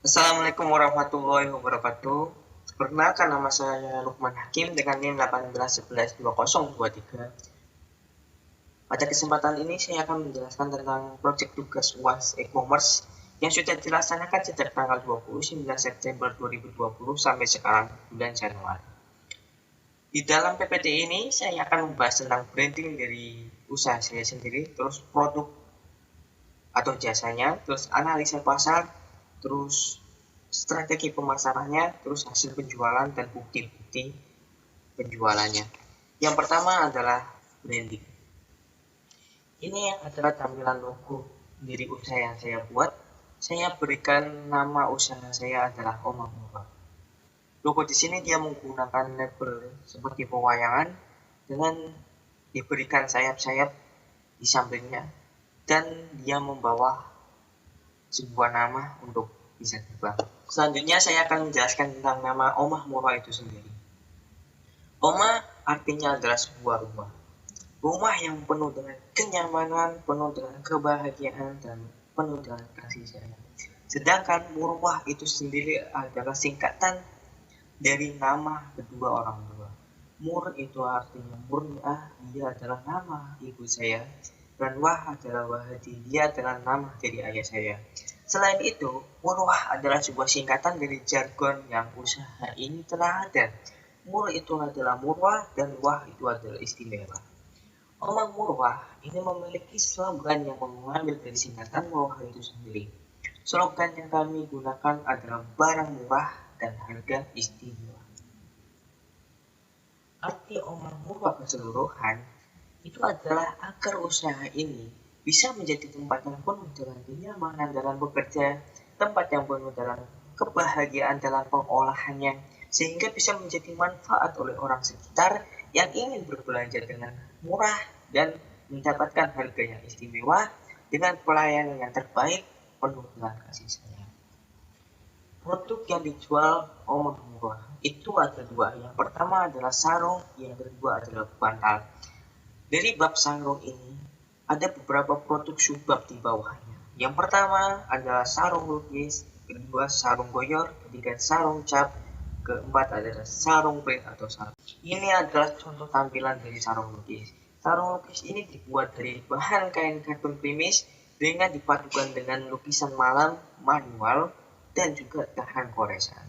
Assalamualaikum warahmatullahi wabarakatuh. Perkenalkan, nama saya Lukman Hakim dengan NIM 18112023. Pada kesempatan ini saya akan menjelaskan tentang proyek tugas UAS e-commerce yang sudah dilaksanakan sejak tanggal 29 September 2020 sampai sekarang bulan Januari. Di dalam PPT ini saya akan membahas tentang branding dari usaha saya sendiri, terus produk atau jasanya, terus analisa pasar, terus strategi pemasarannya, terus hasil penjualan dan bukti-bukti penjualannya. Yang pertama adalah branding. Ini adalah tampilan logo dari usaha yang saya buat. Saya berikan nama usaha saya adalah Omah Murah. Logo di sini dia menggunakan label seperti pewayangan dengan diberikan sayap-sayap di sampingnya, dan dia membawa sebuah nama untuk bisa terbang. Selanjutnya saya akan menjelaskan tentang nama Omah Murah itu sendiri. Omah artinya adalah sebuah rumah. Rumah yang penuh dengan kenyamanan, penuh dengan kebahagiaan, dan penuh dengan kasih sayang. Sedangkan Murwah itu sendiri adalah singkatan dari nama kedua orang tua. Mur itu artinya murniah, dia adalah nama ibu saya. Dan Wah adalah Wahadi, dia adalah nama dari ayah saya. Selain itu, Murwah adalah sebuah singkatan dari jargon yang usaha ini telah ada. Mur itu adalah murwah dan wah itu adalah istimewa. Omah Murwah ini memiliki slogan yang mengambil dari singkatan murwah itu sendiri. Slogan yang kami gunakan adalah barang murah dan harga istimewa. Arti Omah Murwah keseluruhan itu adalah agar usaha ini bisa menjadi tempat yang penuh dengan kenyamanan dalam bekerja, tempat yang penuh dengan kebahagiaan dalam pengolahannya, sehingga bisa menjadi manfaat oleh orang sekitar yang ingin berbelanja dengan murah dan mendapatkan harga yang istimewa dengan pelayanan yang terbaik penuh dengan kasih sayang. Produk yang dijual Omah Murwah itu ada dua. Yang pertama adalah sarung, yang kedua adalah bantal. Dari bab sarung ini ada beberapa produk subbab di bawahnya. Yang pertama adalah sarung lukis, kedua sarung goyor, ketiga sarung cap, keempat adalah sarung print atau sarung. Ini adalah contoh tampilan dari sarung lukis. Sarung lukis ini dibuat dari bahan kain katun krimis dengan dipadukan dengan lukisan malam, manual, dan juga tahan goresan.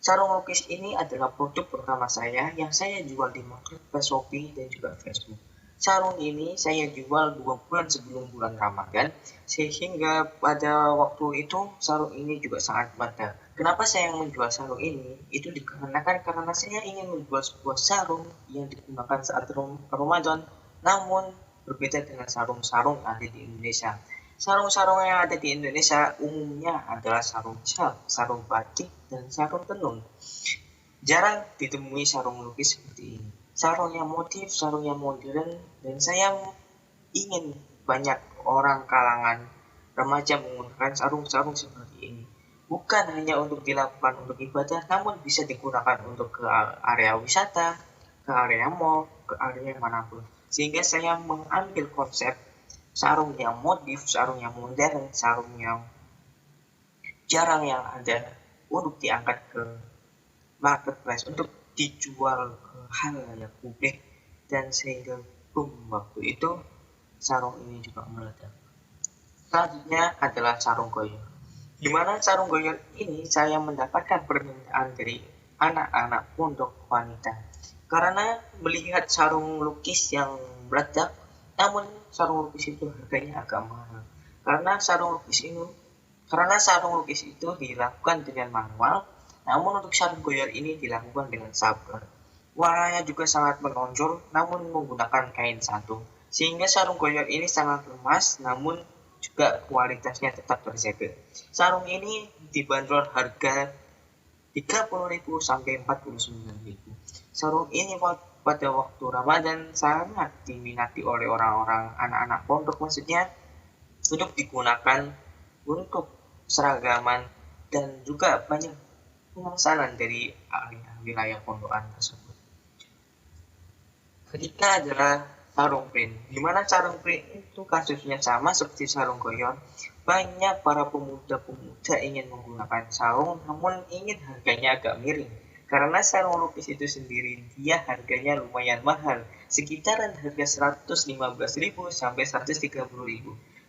Sarung lukis ini adalah produk pertama saya yang saya jual di marketplace Shopee dan juga Facebook. Sarung ini saya jual 2 bulan sebelum bulan Ramadan, sehingga pada waktu itu sarung ini juga sangat mantap. Kenapa saya menjual sarung ini? Itu dikarenakan karena saya ingin menjual sebuah sarung yang digunakan saat Ramadan, namun berbeda dengan sarung-sarung yang ada di Indonesia. Sarung-sarung yang ada di Indonesia umumnya adalah sarung cap, sarung batik, dan sarung tenun. Jarang ditemui sarung lukis seperti ini. Sarung yang motif, sarung yang modern, dan saya ingin banyak orang kalangan remaja menggunakan sarung-sarung seperti ini. Bukan hanya untuk dilakukan untuk ibadah, namun bisa digunakan untuk ke area wisata, ke area mall, ke area manapun. Sehingga saya mengambil konsep sarung yang motif, sarung yang modern, sarung yang jarang yang ada untuk diangkat ke marketplace untuk dijual ke halayak publik, dan sehingga waktu itu sarung ini juga meledak. Selanjutnya adalah sarung goyor. Di mana sarung goyor ini saya mendapatkan permintaan dari anak-anak pondok wanita karena melihat sarung lukis yang meledak, namun sarung lukis itu harganya agak mahal. Karena sarung lukis itu dilakukan dengan manual, namun untuk sarung goyor ini dilakukan dengan sabar. Warnanya juga sangat menonjol, namun menggunakan kain satu, sehingga sarung goyor ini sangat lemas, namun juga kualitasnya tetap terjaga. Sarung ini dibanderol harga 30.000 sampai 49.000. Sarung ini pada waktu Ramadan sangat diminati oleh orang-orang anak-anak pondok, maksudnya untuk digunakan untuk seragaman dan juga banyak pemesanan dari wilayah pondokan tersebut. Ketiga adalah sarung print, di mana sarung print itu kasusnya sama seperti sarung goyor. Banyak para pemuda-pemuda ingin menggunakan sarung namun ingin harganya agak miring. Karena sarung lukis itu sendiri dia harganya lumayan mahal, sekitaran harga 115.000 sampai 130.000.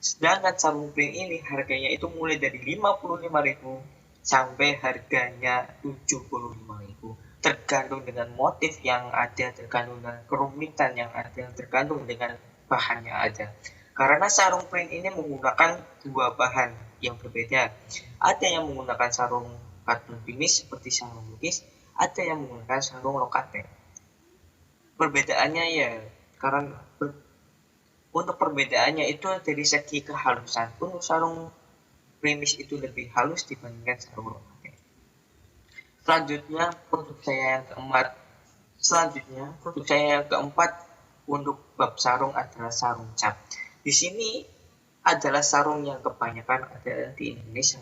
Sedangkan sarung print ini harganya itu mulai dari 55.000 sampai harganya 75.000. Tergantung dengan motif yang ada, tergantung dengan kerumitan yang ada, tergantung dengan bahannya ada. Karena sarung print ini menggunakan dua bahan yang berbeda. Ada yang menggunakan sarung katun finish seperti sarung lukis, ada yang menggunakan sarung lokate. Perbedaannya ya, karena untuk perbedaannya itu dari segi kehalusan. Untuk sarung premis itu lebih halus dibandingkan sarung lokate. Selanjutnya produk saya yang keempat untuk bab sarung adalah sarung cap. Di sini adalah sarung yang kebanyakan ada di Indonesia.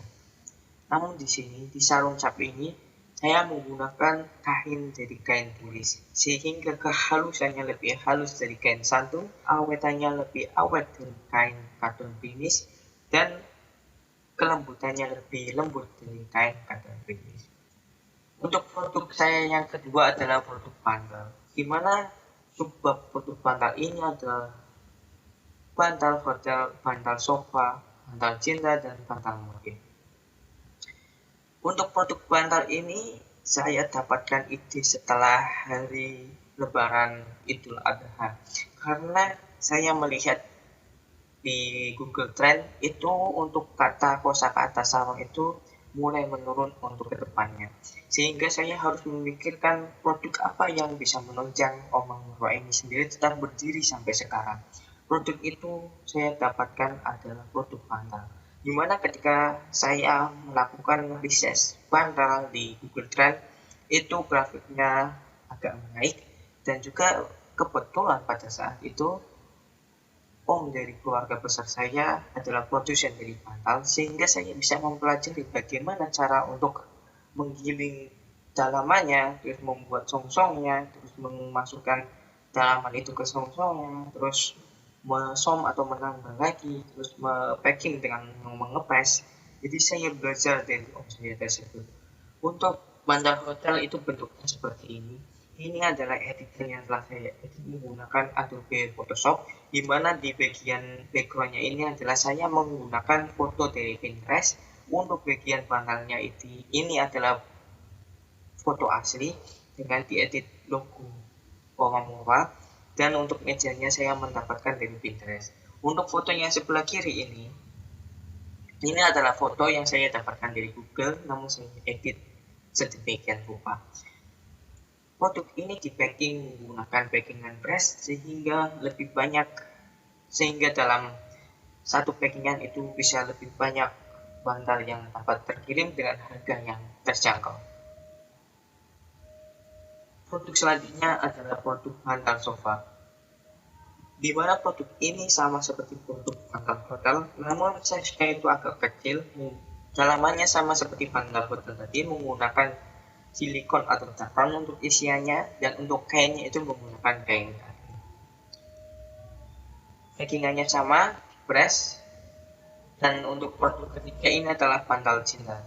Namun di sini di sarung cap ini saya menggunakan kain dari kain tulis sehingga kehalusannya lebih halus dari kain santung, awetannya lebih awet dari kain katun finish, dan kelembutannya lebih lembut dari kain katun finish. Untuk produk saya yang kedua adalah produk bantal, di mana subbab produk bantal ini adalah bantal hotel, bantal sofa, bantal cinta, dan bantal motif. Untuk produk bantal ini saya dapatkan ide setelah hari Lebaran Idul Adha, karena saya melihat di Google Trend itu untuk kosakata sarung itu mulai menurun untuk kedepannya, sehingga saya harus memikirkan produk apa yang bisa menunjang Omang Nurul ini sendiri tetap berdiri sampai sekarang. Produk itu saya dapatkan adalah produk bantal, dimana ketika saya melakukan riset bantal di Google Trend itu grafiknya agak naik, dan juga kebetulan pada saat itu om dari keluarga besar saya adalah produsen dari bantal, sehingga saya bisa mempelajari bagaimana cara untuk menggiling dalamannya, terus membuat songsongnya, terus memasukkan dalaman itu ke songsongnya, terus mesom atau menambah lagi, terus packing dengan mengepres. Jadi saya belajar dari om saya tersebut. Untuk bantal hotel itu bentuknya seperti ini. Ini adalah editor yang telah saya edit menggunakan Adobe Photoshop, di mana di bagian backgroundnya ini adalah saya menggunakan foto dari Pinterest. Untuk bagian bantalnya ini adalah foto asli dengan diedit logo Omamura, dan untuk mejanya saya mendapatkan dari Pinterest. Untuk foto yang sebelah kiri ini adalah foto yang saya dapatkan dari Google, namun saya edit sedemikian rupa. Produk ini di-packing menggunakan packingan press sehingga dalam satu packingan itu bisa lebih banyak bantal yang dapat terkirim dengan harga yang terjangkau. Produk selanjutnya adalah produk bantal sofa, di mana produk ini sama seperti produk bantal hotel, namun size-nya itu agak kecil. Dalamannya sama seperti bantal hotel tadi, menggunakan silikon atau cakram untuk isiannya, dan untuk kainnya itu menggunakan kain tadi. Packingannya sama, press, dan untuk produk ketiga ini adalah bantal cinta.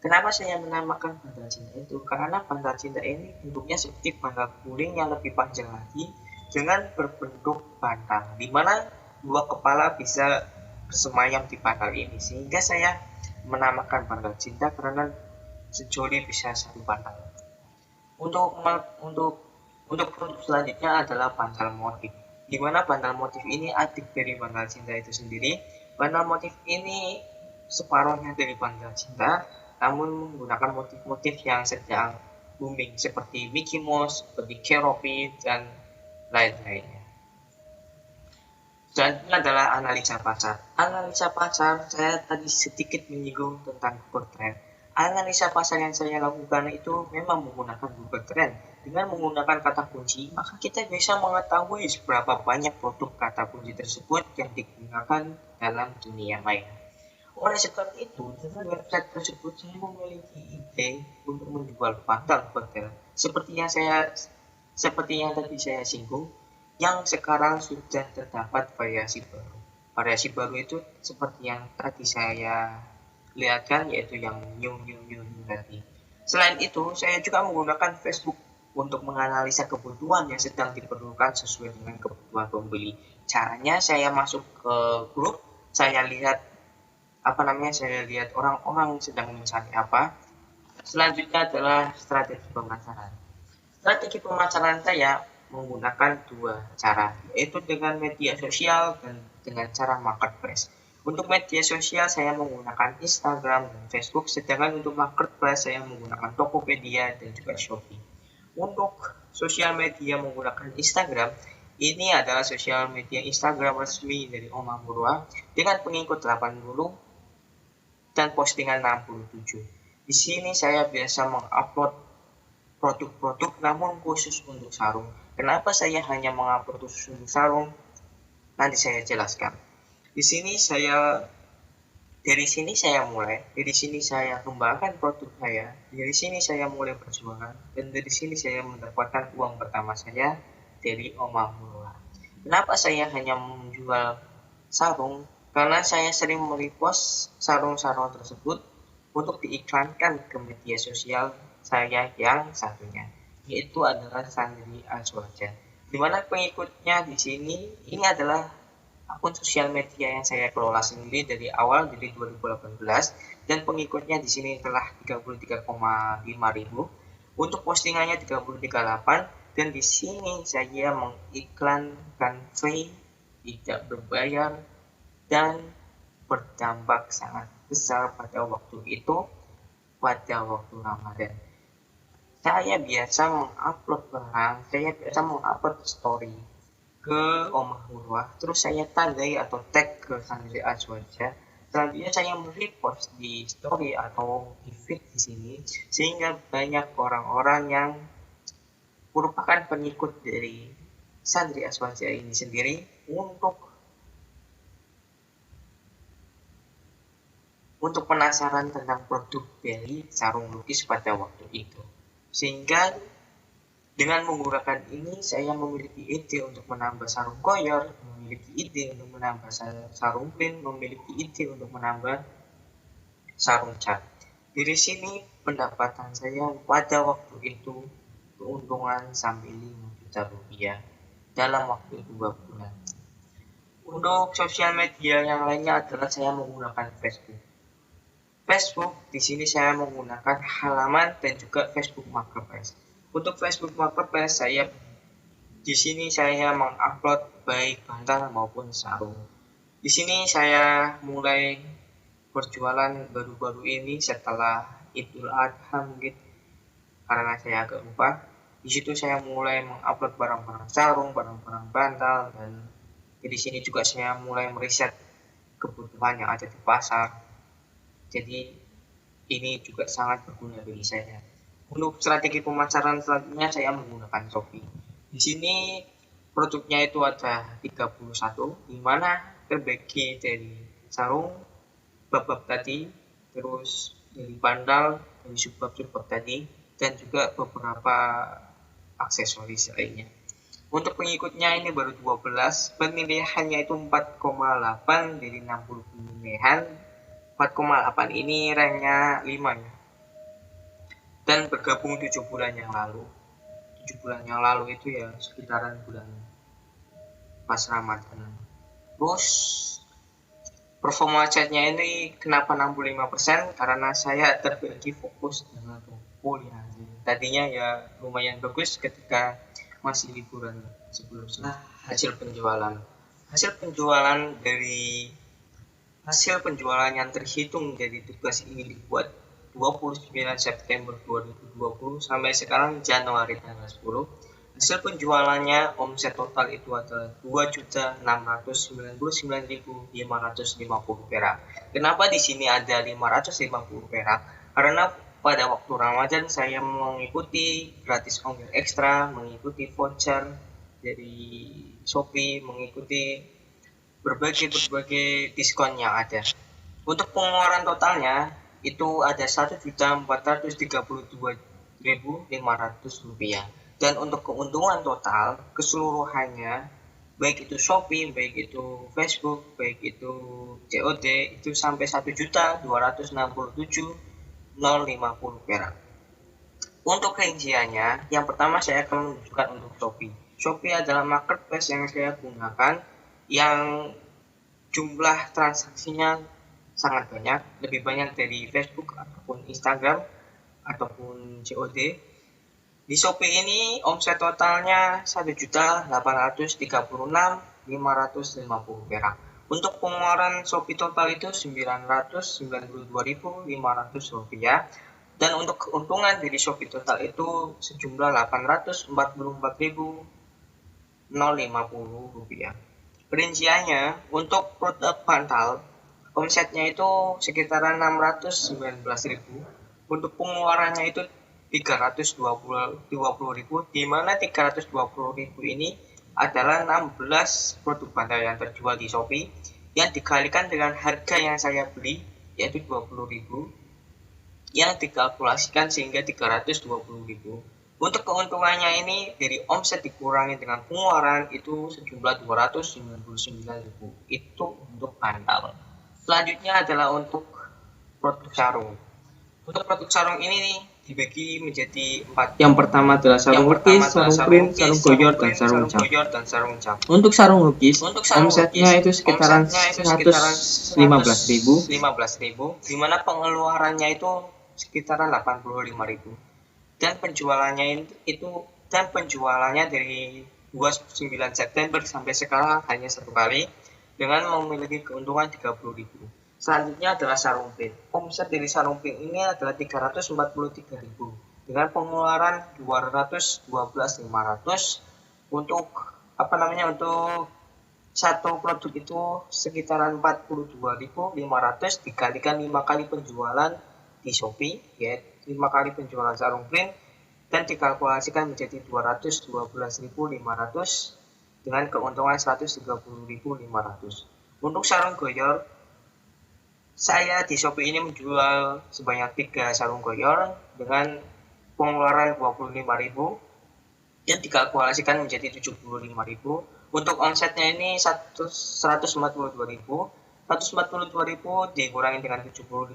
Kenapa saya menamakan bantal cinta itu? Karena bantal cinta ini bentuknya seperti bantal guling yang lebih panjang lagi dengan berbentuk bantal, di mana dua kepala bisa bersemayam di bantal ini, sehingga saya menamakan bantal cinta karena sejoli bisa satu bantal. Untuk produk selanjutnya adalah bantal motif, di mana bantal motif ini adik dari bantal cinta itu sendiri. Bantal motif ini separuhnya dari bantal cinta, namun menggunakan motif-motif yang sedang booming seperti Mickey Mouse, seperti Keroppi, dan lain-lainnya. Selanjutnya adalah analisa pasar. Analisa pasar, saya tadi sedikit menyinggung tentang Google Trend. Analisa pasar yang saya lakukan itu memang menggunakan Google Trend. Dengan menggunakan kata kunci, maka kita bisa mengetahui seberapa banyak produk kata kunci tersebut yang digunakan dalam dunia maya. Oleh sebab itu, dengan website tersebut saya memiliki ide untuk menjual bantal hotel seperti yang tadi saya singgung, yang sekarang sudah terdapat variasi baru. Variasi baru itu seperti yang tadi saya lihatkan, yaitu yang new tadi. Selain itu, saya juga menggunakan Facebook untuk menganalisa kebutuhan yang sedang diperlukan sesuai dengan kebutuhan pembeli. Caranya saya masuk ke grup, saya lihat orang-orang sedang mencari apa. Selanjutnya adalah strategi pemasaran. Strategi pemasaran saya menggunakan dua cara, yaitu dengan media sosial dan dengan cara marketplace. Untuk media sosial saya menggunakan Instagram dan Facebook, sedangkan untuk marketplace saya menggunakan Tokopedia dan juga Shopee. Untuk sosial media menggunakan Instagram, ini adalah sosial media Instagram resmi dari Omah Murwah dengan pengikut 80 dan postingan 67. Di sini saya biasa mengupload produk-produk namun khusus untuk sarung. Kenapa saya hanya mengupload khusus untuk sarung? Nanti saya jelaskan. Dari sini saya kembangkan produk saya, dari sini saya mulai berjualan, dan dari sini saya mendapatkan uang pertama saya dari Omah Murwah. Kenapa saya hanya menjual sarung? Karena saya sering merepost sarung-sarung tersebut untuk diiklankan ke media sosial saya yang satunya, yaitu adalah Sandri Azwaja. Di mana pengikutnya di sini, ini adalah akun sosial media yang saya kelola sendiri dari awal, dari 2018, dan pengikutnya di sini telah 33,5 ribu. Untuk postingannya 338, dan di sini saya mengiklankan free, tidak berbayar, dan berdampak sangat besar pada waktu itu, pada waktu Ramadan. Saya biasa mengupload story ke Omah Murwah, terus saya tandai atau tag ke Sandri Azwaja. Selanjutnya saya merepost di story atau di feed di sini, sehingga banyak orang-orang yang merupakan pengikut dari Sandri Azwaja ini sendiri untuk penasaran tentang produk dari sarung lukis pada waktu itu. Sehingga dengan menggunakan ini saya memiliki ide untuk menambah sarung koyor, memiliki ide untuk menambah sarung pin, memiliki ide untuk menambah sarung cat. Dari sini pendapatan saya pada waktu itu keuntungan sampai 5 juta rupiah dalam waktu 2 bulan. Untuk sosial media yang lainnya adalah saya menggunakan Facebook. Di sini saya menggunakan halaman dan juga Facebook Marketplace. Untuk Facebook Marketplace di sini saya mengupload baik bantal maupun sarung. Di sini saya mulai berjualan baru-baru ini setelah Idul Adha mungkin, karena saya agak lupa. Di situ saya mulai mengupload barang-barang sarung, barang-barang bantal, dan di sini juga saya mulai meriset kebutuhan yang ada di pasar. Jadi ini juga sangat berguna bagi saya. Untuk strategi pemasaran selanjutnya saya menggunakan Shopee. Di sini produknya itu ada 31, di mana terbagi dari sarung, bab-bab tadi, terus dari bandal, dari subbab-subbab tadi, dan juga beberapa aksesoris lainnya. Untuk pengikutnya ini baru 12, penilaiannya itu 4,8 dari 60 penilaian. 4,8 ini ranknya 5 ya. Dan bergabung 7 bulan yang lalu. 7 bulan yang lalu itu ya sekitaran bulan pas Ramadan. Terus performa chatnya ini kenapa 65%? Karena saya terbagi fokus dengan kuliah. Tadinya ya lumayan bagus ketika masih liburan sebelumnya. Hasil penjualan yang terhitung dari tugas ini dibuat 29 September 2020 sampai sekarang Januari tanggal 10. Hasil penjualannya omset total itu adalah 2.699.550 perak. Kenapa di sini ada 550 perak? Karena pada waktu Ramadan saya mengikuti gratis ongkir ekstra, mengikuti voucher dari Shopee, mengikuti berbagai diskon yang ada. Untuk pengeluaran totalnya itu ada 1.432.500 rupiah. Dan untuk keuntungan total keseluruhannya baik itu Shopee, baik itu Facebook, baik itu COD, itu sampai 1.267.050 perak. Untuk rinciannya, yang pertama saya akan menunjukkan untuk Shopee. Shopee adalah marketplace yang saya gunakan yang jumlah transaksinya sangat banyak, lebih banyak dari Facebook ataupun Instagram ataupun COD. Di Shopee ini omset totalnya 1.836.550 perak. Untuk pengeluaran Shopee total itu 992.500 rupiah. Dan untuk keuntungan dari Shopee total itu sejumlah 844.050 rupiah. Perinciannya untuk produk bantal omsetnya itu sekitaran 619.000. Untuk pengeluarannya itu 320.000, di mana 320.000 ini adalah 16 produk bantal yang terjual di Shopee yang dikalikan dengan harga yang saya beli yaitu 20.000 yang dikalkulasikan sehingga 320.000. Untuk keuntungannya ini dari omset dikurangi dengan pengeluaran itu sejumlah 299.000. Itu untuk bantal. Selanjutnya adalah untuk produk sarung. Untuk produk sarung ini dibagi menjadi 4. Yang pertama adalah sarung lukis, sarung print, sarung goyor, dan sarung cap. Untuk sarung lukis, omsetnya itu sekitaran 115.000, di mana pengeluarannya itu sekitaran 85.000. Dan penjualannya dari 29 September sampai sekarang hanya satu kali dengan memiliki keuntungan 30.000. Selanjutnya adalah sarung print. Omset dari sarung print ini adalah 343.000 dengan pengeluaran 212.500 untuk untuk satu produk itu sekitaran 42.500 dikalikan 5 kali penjualan di Shopee, yaitu 5 kali penjualan sarung print dan dikalkulasikan menjadi 212.500 dengan keuntungan 130.500. Untuk sarung goyor, saya di Shopee ini menjual sebanyak 3 sarung goyor dengan pengeluaran 25.000 dan dikalkulasikan menjadi 75.000. Untuk omsetnya ini 142.000. 142.000 dikurangi dengan 75.000,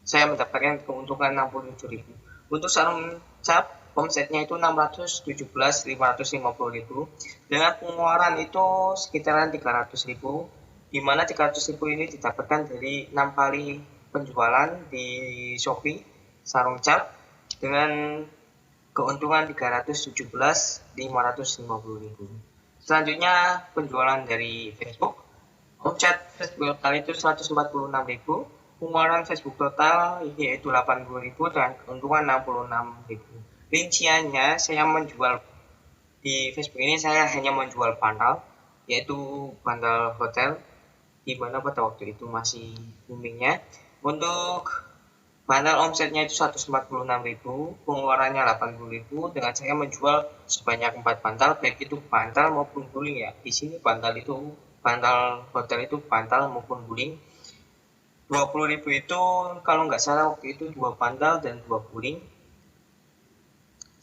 saya mendapatkan keuntungan 67.000. Untuk sarung cap, omsetnya itu 617.550.000 dengan pengeluaran itu sekitaran 300.000, di mana 300.000 ini didapatkan dari 6 kali penjualan di Shopee sarung cap dengan keuntungan 317.550.000. Selanjutnya penjualan dari Facebook. Omset Facebook total itu 146.000, pengeluaran Facebook total yaitu 80.000 dan keuntungan 66.000. Rinciannya saya menjual di Facebook ini, saya hanya menjual bantal, yaitu bantal hotel, di mana pada waktu itu masih boomingnya. Untuk bantal omsetnya itu 146.000, pengeluarannya 80.000 dengan saya menjual sebanyak 4 bantal, baik itu bantal maupun guling ya. Di sini bantal hotel itu bantal maupun guling. 20.000 itu kalau nggak salah waktu itu 2 bantal dan 2 guling.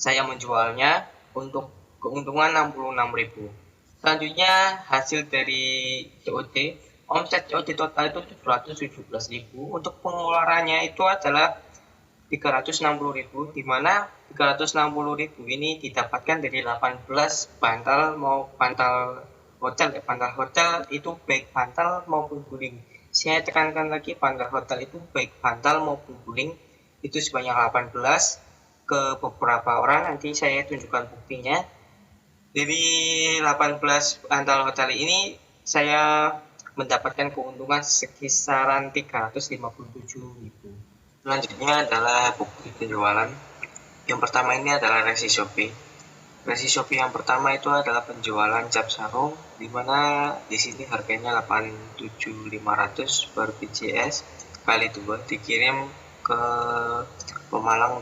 Saya menjualnya untuk keuntungan 66.000. Selanjutnya hasil dari COD. Omset COD total itu 717.000. Untuk pengeluarannya itu adalah 360.000, di mana 360.000 ini didapatkan dari 18 bantal hotel. Bantal hotel itu baik bantal maupun guling. Saya tekankan lagi, bantal hotel itu baik bantal maupun guling itu sebanyak 18 ke beberapa orang, nanti saya tunjukkan buktinya. Dari 18 bantal hotel ini saya mendapatkan keuntungan sekisaran 357.000. Selanjutnya adalah bukti penjualan. Yang pertama ini adalah resi Shopee. Resi Shopee yang pertama itu adalah penjualan cap sarung, di mana di sini harganya 87.500 per PCS kali 2, dikirim ke Pemalang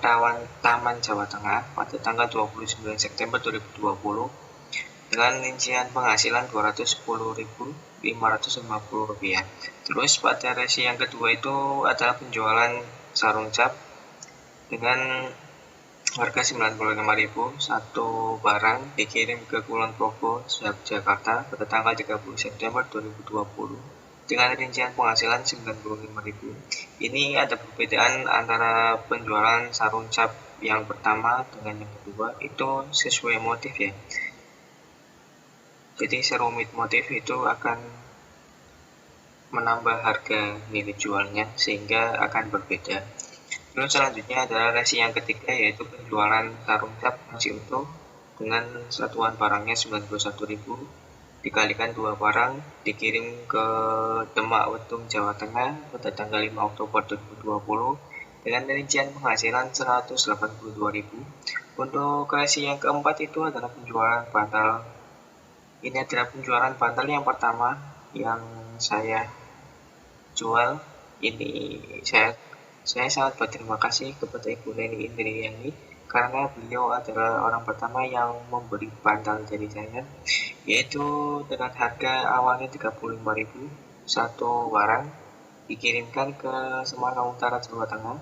Taman Jawa Tengah pada tanggal 29 September 2020 dengan rincian penghasilan 210.550 rupiah. Terus pada resi yang kedua itu adalah penjualan sarung cap dengan Harga 95.000 satu barang dikirim ke Kulon Progo, Jakarta pada tanggal 30 September 2020 dengan rincian penghasilan 95.000. Ini ada perbedaan antara penjualan sarung cap yang pertama dengan yang kedua itu sesuai motif ya. Jadi serumit motif itu akan menambah harga nilai jualnya sehingga akan berbeda. Terus selanjutnya adalah resi yang ketiga yaitu penjualan sarung cap masih utuh dengan satuan barangnya 91.000 dikalikan 2 barang dikirim ke Demak Wetung Jawa Tengah pada tanggal 5 Oktober 2020 dengan rincian penghasilan 182.000. Untuk resi yang keempat itu adalah penjualan bantal. Ini adalah penjualan bantal yang pertama yang saya jual. Ini saya sangat berterima kasih kepada Ibu Neni Indriani karena beliau adalah orang pertama yang memberi bantal dari saya, yaitu dengan harga awalnya 35.000 satu barang dikirimkan ke Semarang Utara, Jawa Tengah.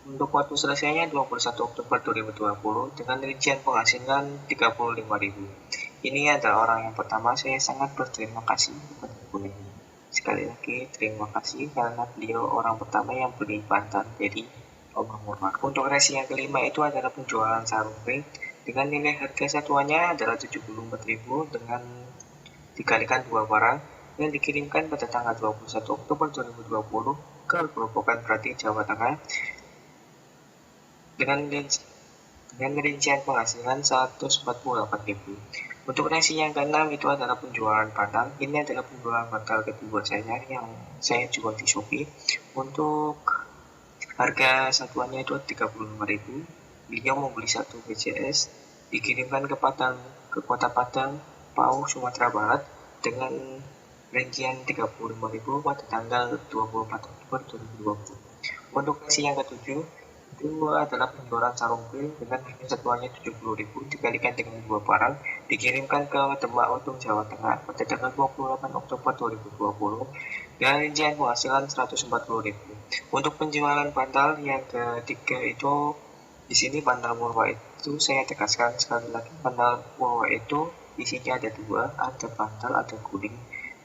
Untuk waktu selesainya 21 Oktober 2020 dengan rincian penghasilan 35.000. Ini adalah orang yang pertama, saya sangat berterima kasih kepada Ibu Neni. Sekali lagi terima kasih karena beliau orang pertama yang beri bantal jadi Omah Murmah. Untuk resi yang kelima itu adalah penjualan sarung print dengan nilai harga satuannya adalah 74.000 dengan dikalikan 2 barang yang dikirimkan pada tanggal 21 Oktober 2020 ke Grobogan Brati, Jawa Tengah dengan rincian penghasilan 148.000. Untuk resi yang keenam itu adalah penjualan bantal. Ini adalah penjualan bantal kedua saya yang saya jual di Shopee. Untuk harga satuannya itu 35.000. Beliau membeli satu BCS dikirimkan ke Kota Padang, Pau, Sumatera Barat dengan rincian 35.000 pada tanggal 24 Oktober 2020. Untuk resi yang ketujuh itu adalah penjualan sarung print dengan harga satuannya 70.000 dikalikan dengan 2 barang dikirimkan ke Demak Wetung, Jawa Tengah pada tanggal 28 Oktober 2020 dengan rincian penghasilan 140.000. Untuk penjualan bantal yang ketiga itu di sini bantal murwa itu saya tegaskan sekali lagi, bantal murwa itu isinya ada dua, ada bantal, ada guling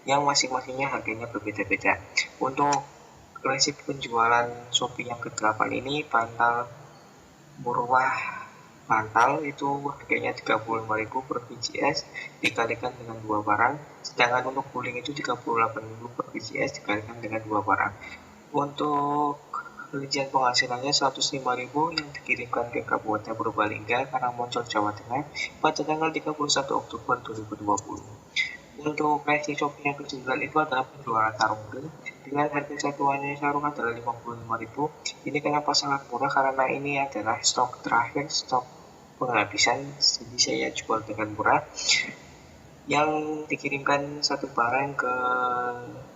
yang masing-masingnya harganya berbeda-beda. Untuk prinsip penjualan Shopee yang ke-8 ini bantal murwah bantal itu harganya 35.000 per BCS dikalikan dengan 2 barang, sedangkan untuk guling itu 38.000 per BCS dikalikan dengan 2 barang. Untuk rincian penghasilannya 105.000 yang dikirimkan ke Kabupaten Purbalingga, Karangmoncol, Jawa Tengah pada tanggal 31 Oktober 2020. Untuk resi Shopee yang ke-9 itu adalah penjualan sarung print dengan harga satuannya sarung adalah 55.000. Ini kenapa sangat murah karena ini adalah stok terakhir, stok penghabisan, jadi saya jual dengan murah. Yang dikirimkan satu barang ke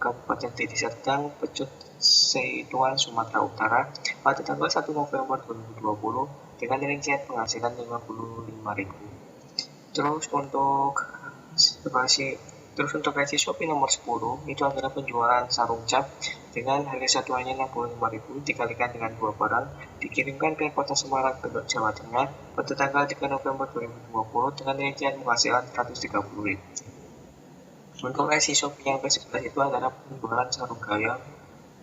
Kabupaten Deli Serdang, Pecut, Seituan, Sumatera Utara pada tanggal 1 November 2020 dengan rincian penghasilan 55.000. Terus untuk resi Shopee nomor 10 itu adalah penjualan sarung cap dengan harga satuannya 65.000 dikalikan dengan 2 barang dikirimkan ke Kota Semarang, Jawa Tengah pada tanggal 3 November 2020 dengan rincian penghasilan 130.000. Untuk resi Shopee yang ke-11 itu adalah penjualan sarung gayam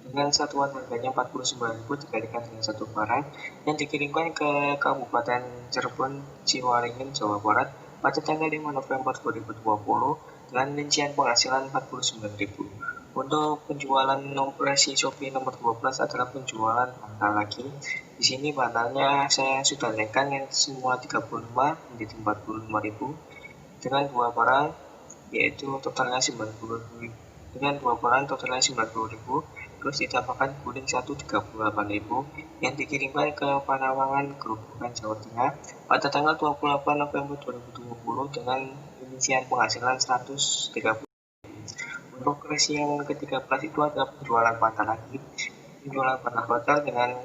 dengan satuan harganya 49.000 dikalikan dengan satu barang yang dikirimkan ke Kabupaten Cirebon, Ciwaringin, Jawa Barat pada tanggal 5 November 2020 dengan rincian penghasilan 49.000. Untuk penjualan resi Shopee nomor 12 adalah penjualan bantal lagi. Di sini bantalnya saya sudah naikkan yang semua 35 menjadi 45.000 dengan 2 barang yaitu totalnya 90.000. Dengan 2 barang totalnya 90.000. Terus ditambahkan guling 138.000 yang dikirimkan ke Panawangan, Grobogan, Jawa Tengah pada tanggal 28 November 2020 dengan rincian penghasilan 130. Untuk resi yang ke-13 itu adalah penjualan bantal lagi. Penjualan bantal dengan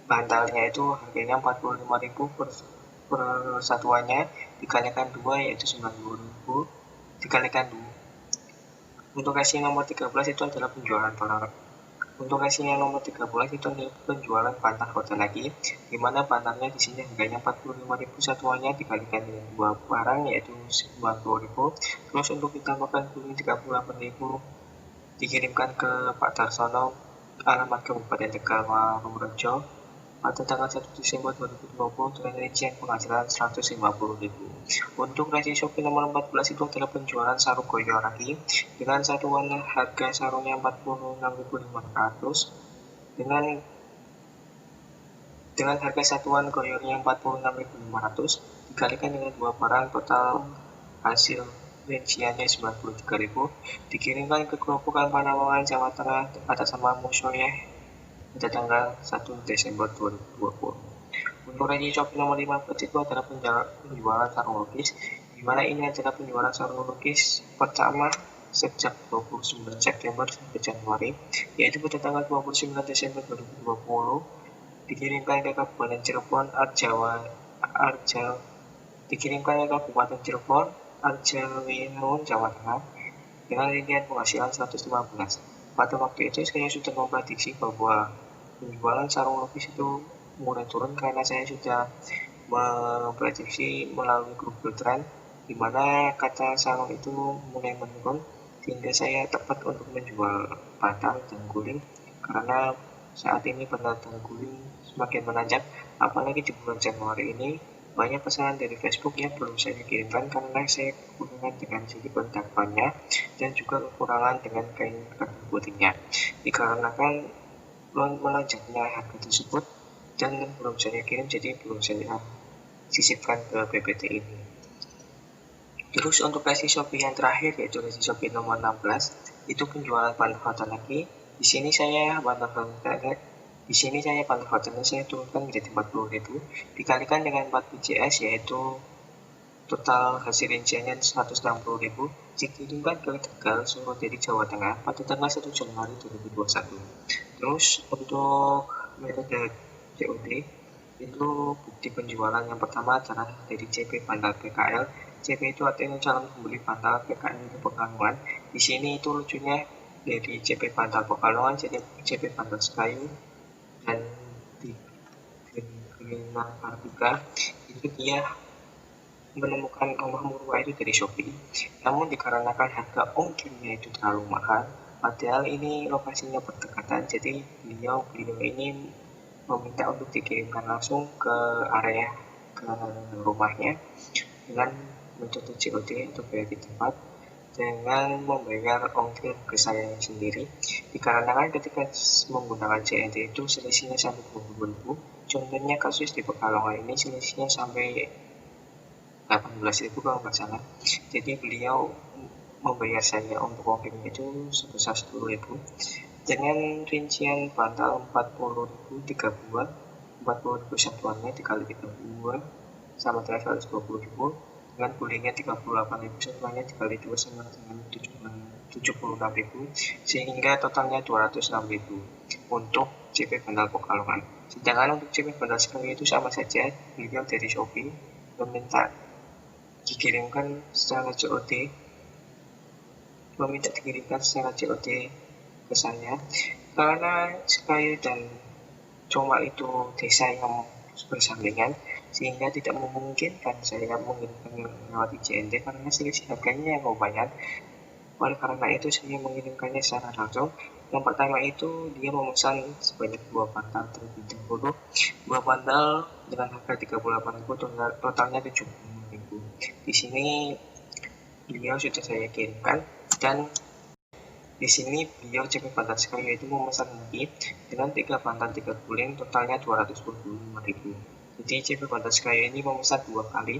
bantalnya itu harganya 45.000 per satuannya dikalikan 2 yaitu 90.000 dikalikan 2. Untuk resi nomor 13 itu adalah penjualan barang Untuk racing yang nomor 13 itu adalah penjualan bantal hotel lagi, di mana bantalnya di sini harganya 45.000 satuannya dikalikan dengan dua barang yaitu 90.000. Terus untuk ditambahkan kuling 38.000 dikirimkan ke Pak Darsono, alamat Kabupaten Tegal Warurejo, pada tanggal 1 Desember 2020 dengan rincian penghasilan 150.000. Untuk racing Shopee nomor 14 itu adalah penjualan sarung Goyoraki dengan satuan harga sarungnya 46.500 dengan harga satuan koyornya 46.500 dikalikan dengan dua barang total hasil rinciannya 93.000 dikirimkan ke Gerobokan Panawang Jawa Tengah atas nama Musoyeh pada tanggal 1 Desember 2020. Untuk ranking Shopee nomor 15 itu adalah penjualan sarung lukis, di mana ini adalah penjualan sarung lukis pertama sejak 29 September sampai Januari, yaitu pada tanggal 29 Desember 2020 dikirimkan ke Kabupaten Cirebon, dikirimkan ke Kabupaten Cirebon, Arjawimun, Jawa Tengah dengan rincian penghasilan 115. Pada waktu itu saya sudah memprediksi bahwa penjualan sarung lukis itu mulai turun karena saya sudah memprediksi melalui Google Trend di mana kata sarung itu mulai menurun sehingga saya tepat untuk menjual batang dan guling karena saat ini batang dan guling semakin menanjak, apalagi di bulan Januari ini banyak pesanan dari Facebook yang belum saya kirimkan karena saya kekurangan dengan segi pendapatannya dan juga kekurangan dengan kain putihnya dikarenakan melonjaknya harga tersebut dan belum saya kirim, jadi belum saya sisipkan ke PPT ini. Terus untuk racing Shopee yang terakhir yaitu racing Shopee nomor 16 itu penjualan bahan hotel lagi. Di sini saya bahan hotelnya saya turunkan menjadi 40.000 dikalikan dengan 4 BCS yaitu total hasil rinciannya 160.000 dikirimkan ke Tegal, Solo dari Jawa Tengah pada tanggal 1 Januari 2021. Terus untuk metode COD itu bukti penjualan yang pertama adalah dari CP Bandar PKL. CP itu artinya calon pembeli bandar PKL di Pekalongan. Di sini itu lucunya dari CP Bandar Pekalongan, CP Bandar Sekayu dan di Greenland Artika itu dia menemukan rumah murah itu dari Shopee. Namun dikarenakan harga ongkirnya itu terlalu mahal, padahal ini lokasinya berdekatan, jadi beliau ini meminta untuk dikirimkan langsung ke area ke rumahnya dengan metode COD atau bayar di tempat dengan membayar ongkir ke saya sendiri dikarenakan ketika menggunakan CNT itu selisihnya sampai 20.000. Contohnya kasus di Pekalongan ini selisihnya sampai 18.000 kalau nggak salah. Jadi beliau membayar saya untuk ongkirnya itu sebesar 10.000 dengan rincian bantal 40.000 3 buah, 40.000 satuannya dikali 3 buah sama dengan 120.000 dengan gulingnya 38.000 satuannya dikali 2 sama dengan 76.000 sehingga totalnya 206.000 untuk CP Bandar Pekalongan. Sedangkan untuk CP Bandar Sekayu itu sama saja, beliau dari Shopee meminta dikirimkan secara COD ke saya karena Sekayu dan Coma itu desa yang bersampingan sehingga tidak memungkinkan saya mengirimkan lewat IJNT karena selisih harganya yang lumayan. Oleh karena itu saya mengirimkannya secara langsung. Yang pertama itu dia memesan sebanyak 2 bantal terlebih dahulu. 2 bantal dengan harga 38.000 totalnya 70.000. Di sini beliau sudah saya kirimkan dan di sini beliau CP Bandar Sekayu itu memesan lagi dengan 3 bantal 3 guling totalnya 225.000. Jadi CP Bandar Sekayu ini memesan 2 kali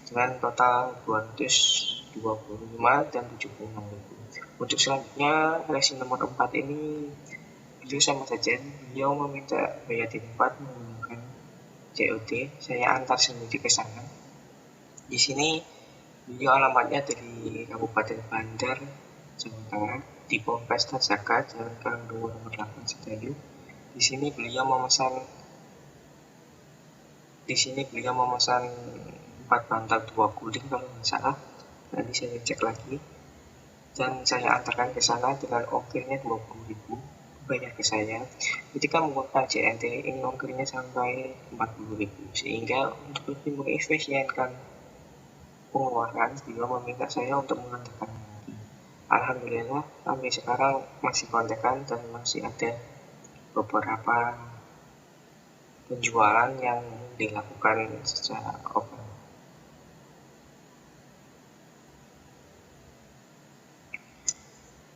dengan total 225 dan 76.000. Untuk selanjutnya racing nomor 4 ini beliau sama saja, beliau meminta bayar di tempat menggunakan COD, saya antar sendiri ke sana. Di sini beliau alamatnya dari Kabupaten Bandar, Jawa Tengah, di Polres Tasaka, Jalan Karangdua nomor 8 Sedayu. Di sini beliau memesan 4 bantal 2 guling kalau nggak salah. Nanti saya cek lagi dan saya antarkan ke sana dengan ongkirnya 20.000 bayar ke saya. Ketika menggunakan JNT ini ongkirnya sampai 40.000, sehingga untuk lebih mengefisienkan pengeluaran beliau meminta saya untuk mengantarkan lagi. Alhamdulillah sampai sekarang masih kontekan dan masih ada beberapa penjualan yang dilakukan secara offline.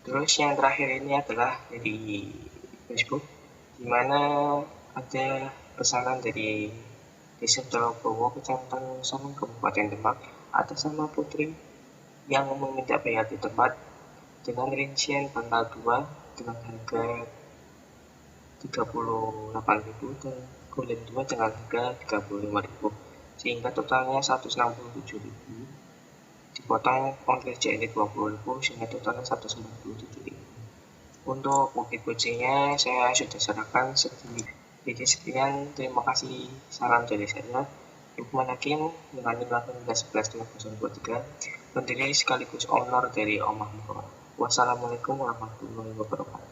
Terus yang terakhir ini adalah dari Facebook, di mana ada pesanan dari Desa Telobowo, Kecamatan Sanung, Kabupaten Demak, atas nama Putri yang meminta bayar di tempat dengan rincian tanggal 2 dengan harga 38.000 dan kulit 2 dengan harga 35.000, sehingga totalnya 167.000, dipotong ongkir JNT 20.000, sehingga totalnya 197.000. Untuk bukti kuncinya saya sudah serahkan sedikit. Jadi sekian, terima kasih, salam dari saya, Lukman Hakim dengan NIM 18112023, pendiri sekaligus owner dari Omah Murah. Wassalamualaikum warahmatullahi wabarakatuh.